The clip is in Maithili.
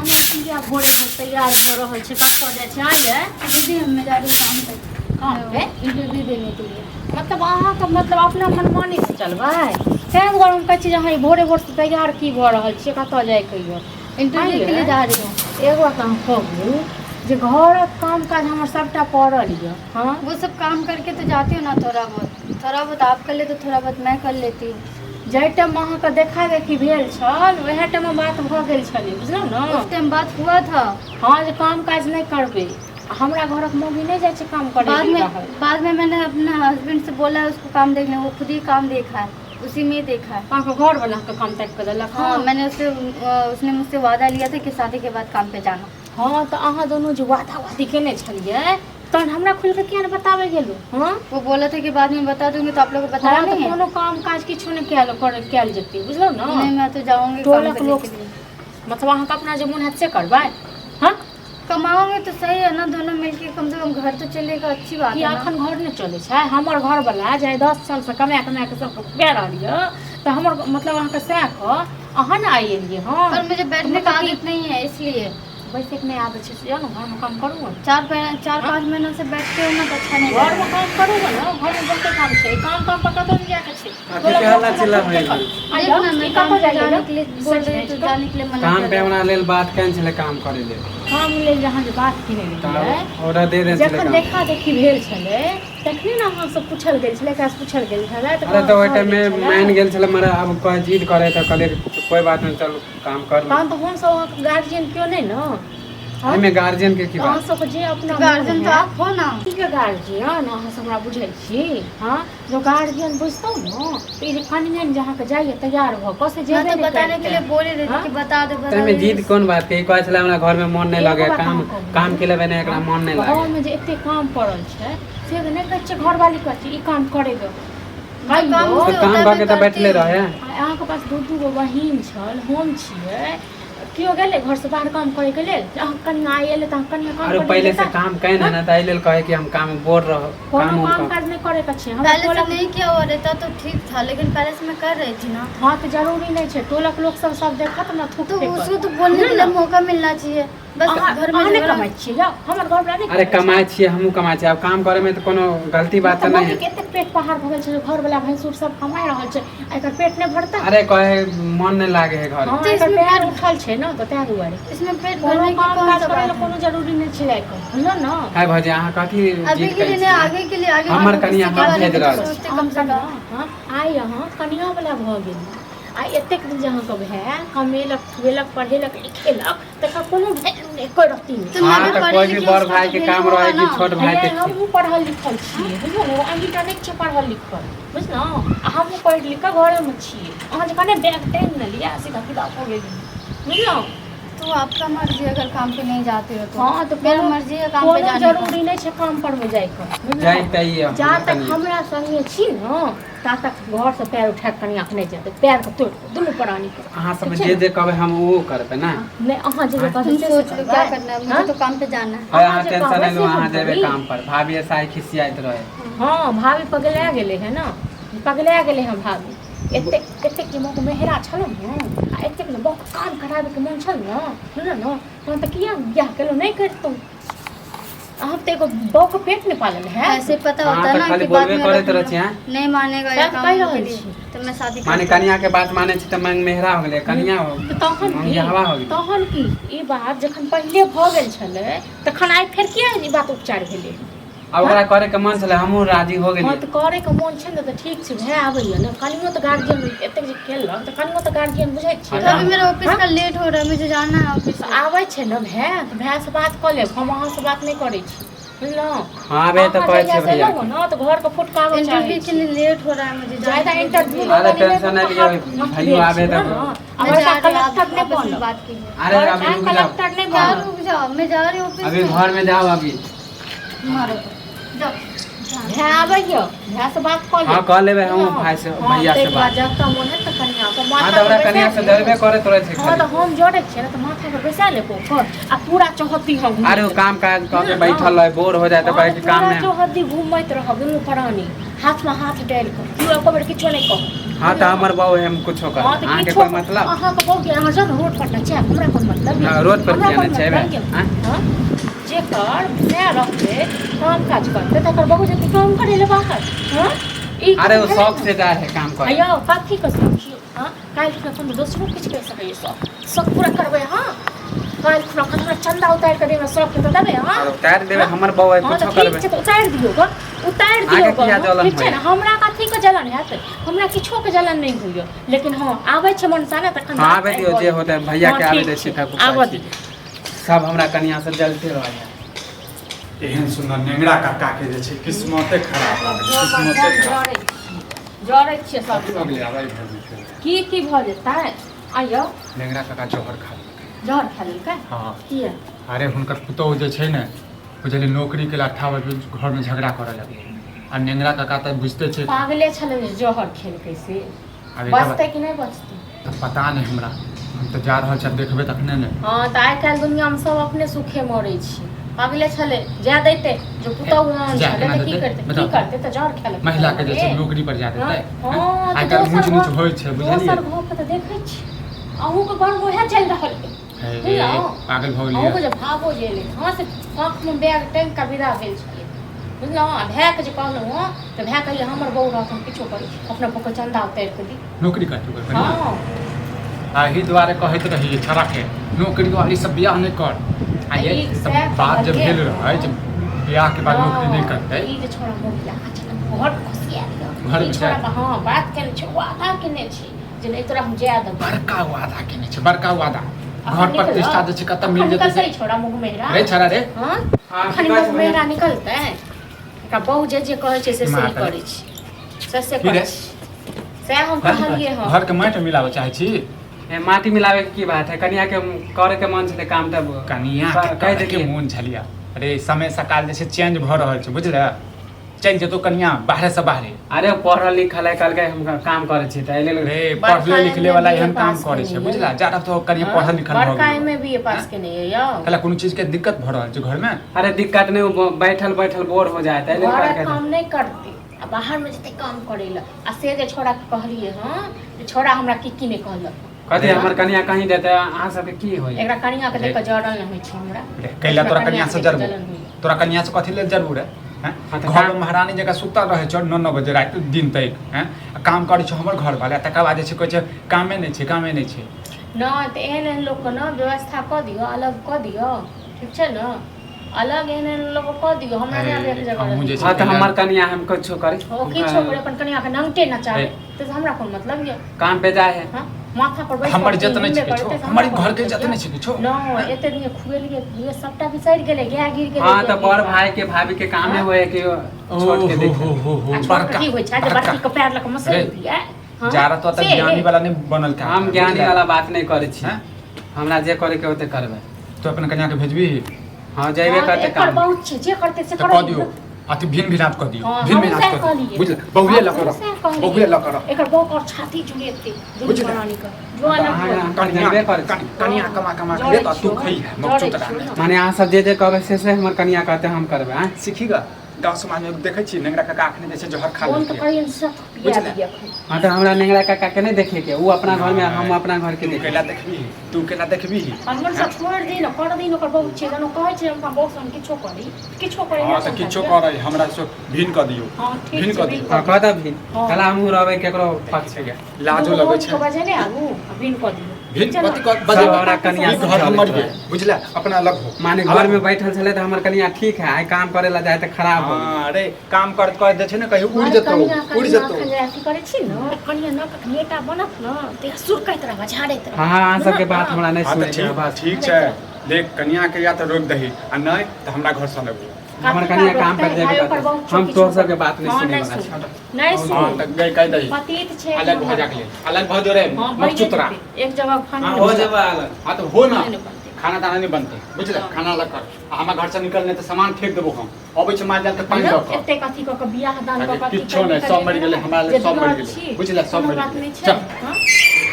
आप भोरे भोर तैयार हो रहल छे कतौ जाय छे आइए दीदी हम जा रही काम पे इंटरव्यू देने के लिए मतलब अहाँ का मतलब अपना मनमानी से चलबै तें दुआरे हम कहै छी जे अहाँ भोरे भोर से तैयार की भऽ रहल छियै कतौ जाय के ये इंटरव्यू के लिए जा रही हूँ। एगो काम कहू जे घरक काम काज हमर सबटा पड़ल ये हाँ वो सब काम करके तो जाती हूँ ना, थोड़ा बहुत आप कर ले तो थोड़ा बहुत मैं कर लेती हूँ। जाहि टाइम अहाँके देखा देखी भेल छल वएह टाइम बात भऽ गेल छलै बुझलहुँ ने। उस टाइम बात हुआ था। हाँ जे काम काज नहीं करबे हमरा घरक मम्मी नहीं जाए छे काम करे बाद में मैंने अपने हस्बैंड से बोला है उसको काम देखने, वो खुद ही काम देखा है, उसी में देखा है। अहाँके घर बना के काम तक कर देलक। हाँ मैंने उसने मुझसे वादा लिया था कि शादी के बाद काम पे जाना। हाँ तो अहाँ दोनों जो वादा वादी केने छलिए तहन हमरा खुल के किया नहीं बतावे गेलू। हाँ वो बोला था कि बाद में बता दूंगी, तो आप लोग को बताया नहीं है। कोनो काम काज किछो नहीं कैल जेतै बुझलौ ना। नहीं मैं तो जाऊंगी काम पे लेके लिए। मतलब अहाँ अपना जे मन है से करबै। हाँ कमाओगे तो सही है ना, दोनों मिलके कम से कम घर तो चलेगा, अच्छी बात है ना। अखन घर नहीं चले छै हमर घर वाला जाय 10 साल से कमा के सब पे रहलिए तो हमर मतलब अहाँ के सै क अहाँ ना आइलिए। हाँ पर मुझे बैठने का आदत नहीं है इसलिए वैसे नहीं आदत छै से ना। घर में काम करूँ 4-5 महीनों से बैठते हो ना तो अच्छा नहीं घर में काम करूँगा ना। घर में बहुते काम छै, काम पर कतौ नहीं जाके छै। काम पे हमरा लेल बात केन छले काम करे ले काम लेल जहाँ जे बात किने गेलिए ऑर्डर दे दे छले जखन देखा देखी भेल छले तखने ना अहाँ सब पूछल गेल छले कैसे पूछल गेल छले। अरे तो ओइ टाइम में मान गेल छले मरा अब कोई जिद करे तो कहले कोई बात नहीं चल काम कर। तहन तो हम सब गार्जियन क्यों नहीं ना। एमे गार्जियन के की बात। अहाँ सब जे अपना गार्जियन तो आप हो ना। ठीक है गार्जियन अहाँ सब हमरा बुझै छी। हाँ जो गार्जियन बुझतौ ना तो ई जे कनियन जहाँ के जाइए तैयार भ कसे जे मैं तो बताने के लिए बोल रही थी कि बता दे एमे जिद कोन बात के कहै छले हमरा घर में मन नहीं लगे काम के लेबे ने एकरा मन नहीं लागे। घर में जे एते काम पड़ल छै से नहीं कहै छै घर वाली कहै छै ई काम करे दो काम करके तो बैठले रहे। अहाँ के पास दू गो बहिन छल हम छियै क्यों गेले घर से बाहर काम करे के लेल अहाँ कन्या आइले त कन्या काम अरे पहले से काम कहे ना ताई लेल कहे कि हम काम बोल रहो काम काज नहीं करे के छै। हम पहले से नहीं किया हुआ रहता तो ठीक था, लेकिन पहले से मैं कर रही थी ना। हाँ तो जरूरी नहीं छै टोलक लोग सब देखत ना थूक तो उसको तो बोलने के लिए मौका मिलना चाहिए। बस घर में नहीं कमाई छियै जाओ हमर घर वाला नहीं। अरे कमाई छियै हमहू कमाई छियै अब काम करे में तो कोनो गलती बात नहीं है। केते पेट पहाड़ भ गेल छै घर वाला भैंसुर सब कमाई रहल छै एकर पेट नहीं भरता। अरे कहे मन नहीं लागे है घर। हां एकर पैर उठल छै ना तो तै दुआरे इसमें पेट भरने की कौन सा बात है। कोनो जरूरी नहीं छै लाइक बुझलो ना। हाय भौजी अहाँ कथी अभी के लिए आगे के लिए आगे हमर कनिया हाथ भेज रहल सोचते कम से कम। हां आइ अहाँ कनिया वाला भ गेल आ एतेक दिन जहाँ कब है कमेलक खुएलक पढ़ेलक लिखेलक तकर कोनो कोई रहती नहीं। हां तो कोई भी बड़ भाई के काम रहे कि छोट भाई के हम पढ़ल लिखल छियै बुझलो अभी त नहीं छै पढ़ल लिखल बुझलो हम पढ़ लिख के घरे में छियै अहाँ जे कने बैग टाइम न लिया सीधा किताब हो गेल बुझलो। तो आपका मर्जी अगर काम पे नहीं जाते हो तो। हाँ तो मेरा मर्जी है काम पे जाने जरूरी नहीं छै काम पर में जाय के जाइए जा तक हमरा संगे छी न ता तक घर से पैर उठा के कनिया के नहीं जेते पैर के तोड़ दुनू प्राणी के अहाँ सब जे कहबे हम वो करबे ना। नहीं अहाँ जे कहबे तुम सोच लो क्या करना है, मुझे तो काम पे जाना है। अहाँ टेंशन नहीं लो अहाँ जेबे काम पर। भाभी ऐसा ही खिसियात रहे। हां भाभी पगला गेले है ना पगला गेले हैं भाभी एते के मोह मेहरा छलो न आ एते के बहुत काम कराबे के मन छल न सुन न तो त किया बियाह केलो नहीं करतो। आप तो एगो बौ के पेट नहीं पालन है ऐसे पता होता है ना कि बाद में नहीं मानेगा ये काम के लिए तो मैं शादी माने कन्या के बात माने छी त मांग मेहरा हो गेले कन्या हो मंगियावा हो गेले। तहन की ई बात जखन पहले भ गेल छले तखन आइ फेर किया ई बात उपचार भेले। अब ओकरा करे के मन छले हमहू राजी हो गेली। हां तो करे के मन छै न त ठीक छै भै आबैया न कनियो त गार्जियन एते जे केलक त कनियो त गार्जियन बुझै छै। अभी मेरा ऑफिस का लेट हो रहा है, मुझे जाना है ऑफिस। आबै छै न भै त भै से बात क लेब हम अहाँ से बात नहीं करै छी बुझलो। हां बे त कहै छै भैया न त घर के फुटकावे छै इंटरव्यू के लिए लेट हो रहा है, मुझे ज्यादा इंटरव्यू अरे टेंशन नहीं लियो भाई आबे त हमारा कलेक्टर ने बोल बात की। अरे अभी कलेक्टर ने यार रुक जाओ, मैं जा रही हूं ऑफिस। अभी घर में जाओ अभी मारो जाओ भै आबैयो भै से बात क ले। हां क लेबे हम भाई से भैया से बात। जब का मन है त कनिया तो हां माथा तो हमरा कनिया से डरबे करे तोरे छै हां तो हम जोड़े छियै ना तो माथा पर बैसा ले पोखर आ पूरा चौहद्दी हम अरे वो काम काज क के बैठल रहे बोर हो जाए तो कहे कि काम में चौहद्दी घूमैत रह दुनू प्राणी हाथ में हाथ डाल के तू एको बेर किछो नहीं कह। हां तो हमर बाबू हम कुछो कर हाँ, तो आके किछो कोई मतलब अहाँ के बहु के अहाँ जब रोड पर ना छै हमरा कोन मतलब हाँ, रोड पर किया नहीं छै बे? हां जेकर नया रहते काम काज करते तकर बहु जति काम करे ले बाहर हां अरे वो शौक से जाए है काम कर अयो पाथी के शौक छियो हां काल खुना कोनो दोसरो किछ कर सकै शौक पूरा करबै हां काल खुना कतना चंदा उतार के देबे शौक तो देबे हां और उतार देबे हमर बाबू कुछो करबे ठीक छै तो उतार दियो ग उतार दियो आगे किया जलन ठीक छै ना हमरा कथी के जलन हैत हमरा किछो के जलन नहीं होइयो लेकिन हां आबै छै मन साने तखन हां आबे दियो जे होते भैया के आबे दे छै ठाकुर आबे दी सब हमरा कनिया से जलते रह एहन सुंदर नेंगरा काका के जे छै किस्मते खराब लागै किस्मते खराब जरै छियै सब अगले आबै घर में छै की भ जेतै आइयो नेंगरा काका जोहर खा जहर खा लेल का हां किया अरे हुनकर पुतौह जे छै ने बुझलिए नौकरी के लिए 58 बजे घर में झगड़ा करे लगे आ नेंगरा काका त बुझते छै पागले छले जे जहर खेल कैसे अरे बचते कि नहीं बचते त पता नहीं हमरा हम तो जा रहल छ देखबे तखने ने हां त आइ काल्हि दुनिया में सब अपने सुखे मरै छी पागले छले जा दैते जो पुतौह जा छले केना त की देतै? करते बताउ। की करते त जहर खेल महिला के जे छै नौकरी पर जा देतै हां आइ काल्हि ऊंच नीच होइ छै बुझलिए दोसर घर पे त देखै छी अहूँ के घर में ओहे चल रहल हे पागल भ अहूँ के गेलिए जे भागो जेले हां से आँख में बैग टैंक का विदा भेल छले बुझलहुँ भाय के जे कहलहुँ हँ तऽ भाय कहलिए हमर बहू रहत हम किछो करी अपना पोकर चंदा उतारि के दी नौकरी करतै ओकर हाँ आही दुआरे कहैत रही छड़ा के नौकरी वाली सब बियाह नहीं कर आ ये ई सब सएह बात जब कहलियै। भेल रहे जब बियाह के बाद नौकरी नहीं करते ई जे छोड़ा मोगिया घर खुशिया घर में ई छोड़ा जाय। हाँ बात केने छै वादा केने छी जे नहीं तोरा हम जाय देब बड़का वादा केने छै बड़का वादा घर प्रतिष्ठा जे छै कतऽ मिल जेतै से छोड़ा मुँह मेहरा रे छड़ा रे हाँ हाँ, खाली की बात मुँह है? मेहरा निकलतै एकरा बहु जे कहै छै से सही माता। करै छी से फिर करै है? छी सएह हम कहलियै हँ घर के माटि मिलाबे चाहे छी ए, माटी मिलावे के की बात है कनिया के करे के मन छले काम तब कनिया कह के देतियै। मोन छलिया अरे समय सकाल जे छै चेंज भ रहल छै बुझले चल जेतो कनिया बाहर से बाहरे अरे पढ़ल लिखल है कल के हम काम करे छी त एले रे बड़का पढ़ले लिखले वाला MA एहन काम पास करे छै केने बुझला है। ज्यादा तो कनिया पढ़ल लिखल भ बड़का गेल में भी ये पास के नहीं है यो कला कोनो चीज के दिक्कत भ रहल छै घर में अरे दिक्कत नहीं वो बैठल बैठल बोर हो जाए त एले घर कर काम नहीं करते आ बाहर में जते काम करेला आ से जे छोड़ा के कहलिए हां जे छोड़ा हमरा की नहीं कहलक कथी हमर कनिया कहीं देते अहाँ सबके की होई एकरा कनिया के देख के जड़ल नहीं होई छै हमरा रे कैला तोरा कनिया से जरबो जलन होइए। तोरा कनिया से कथी ले जरूर है हाँ, तो घर काम- में महारानी जगह सुता रहे छ 9 बजे रात दिन तक हैं काम करे छ हमर घर वाला तकर बाद जे छै कहै छै कामे नहीं छै ना तो एहन लोग को ना व्यवस्था क दियो अलग क दियो ठीक छै ना अलग एहन लोग क दियो हमरा नहीं आबे के जगह हमहूँ जे रहे। छै हाँ तो हमर कनिया हम कुछो करी ओ किछो करे अपन कनिया के नंगटे ना चाहे रे। तो हमरा कोन मतलब ये काम पे जाए है हां माथा पर बैठ हमर जतने छै किछो हमर घर के जतने छै किछो ना एते दिन खुएलिए ये सबटा बिसरि गेले गया गिर गेले हाँ तो बड़ भाई के भाभी के काम है होए कि छोड़ के देखे बड़का की होय छै जे बड़की के पैर लक मसै रे। दिया जारा तो त ज्ञानी वाला नहीं बनल था हम ज्ञानी वाला बात नहीं करे छी हैं? हमरा जे करे के होते करबे तो अपन कन्या के भेजबी हाँ जेबे करते एकर काम बहुत छै जे करते से तो कह दियो अति भिन भिनात कह दियो हाँ, भिन हमहूँ भिनात सएह कह दियो कहलियै। बुझल बहुए ल कर सएह कहलियै। बहुए ल कर एकर बहु और छाती जुड़ेते दुनू बुझल। प्राणी के जो अलग हाँ, हो। हाँ। कन्या जेबे कर कन्या कमा के ले तो तू खई है मक्चू तरा माने अहाँ सब जे कहबे से हमर कनिया कहते हम करबे हैं सीखीगा गांव समाज में देखे छी नेंगरा काका आखने जैसे जोहर खा फोन तो लेते करियन सब पिया बुझल। दिया हाँ तो हमरा नेंगरा काका के नहीं देखे के वो अपना घर में हम अपना घर के तू देखे केला देखबी तू केला देखबी हमर सब छोड़ दी न कर दी न ओकर बहुत छै जनो कहै छै हम बहुत हम किछो करी किछो करे हां त किछो करे हमरा से भिन क दियो हां ठीक भिन छै क दियो हाँ कहता भी हाँ। कला हमहू रहबे केकरो पक्ष के लाजो लगे छै बजे ने आगू अबिन क दियो भिन चलो। कथि क सब बजे हमरा कनिया ई घर हमर ये बुझला अपना अलग हो माने घर में बैठल छले तो हमर कनिया ठीक है आइ काम करे ला जाए तो खराब हो हां अरे काम करत कर दे छै ने कहीं उड़ जतो उड़ जतो अथी करे छी न कनिया न कखनेटा बनत न ते सुरकैत रह झाड़ैत रह हाँ हाँ अहाँ सबके बात हमरा नहीं हां सुने त के बस ठीक छै देख कन्या के या त रोक दही आ नहीं त हमरा घर से लगो हमर कनिया काम कर देबे करते हम तोर सबके बात नहीं सुने वाला छी नहीं हां सुन त गई कह दही पतित छै अलग भ जाके अलग भ जो रे हां मक्चू तरा एक जगह खाना हाँ हो जाबा अलग हां त हो ना नहीं बनते खाना ताना नहीं बनते बुझल खाना अलग कर आ हमरा घर से निकलने तो सामान फेंक देबो हम अबै छै मार जाल त पानी दऽ कऽ एते कथी क के बियाह दान क के किछो नहि सब मरि गेलै हमरा ले सब मरि गेलै बुझल सब मरि गेलै चल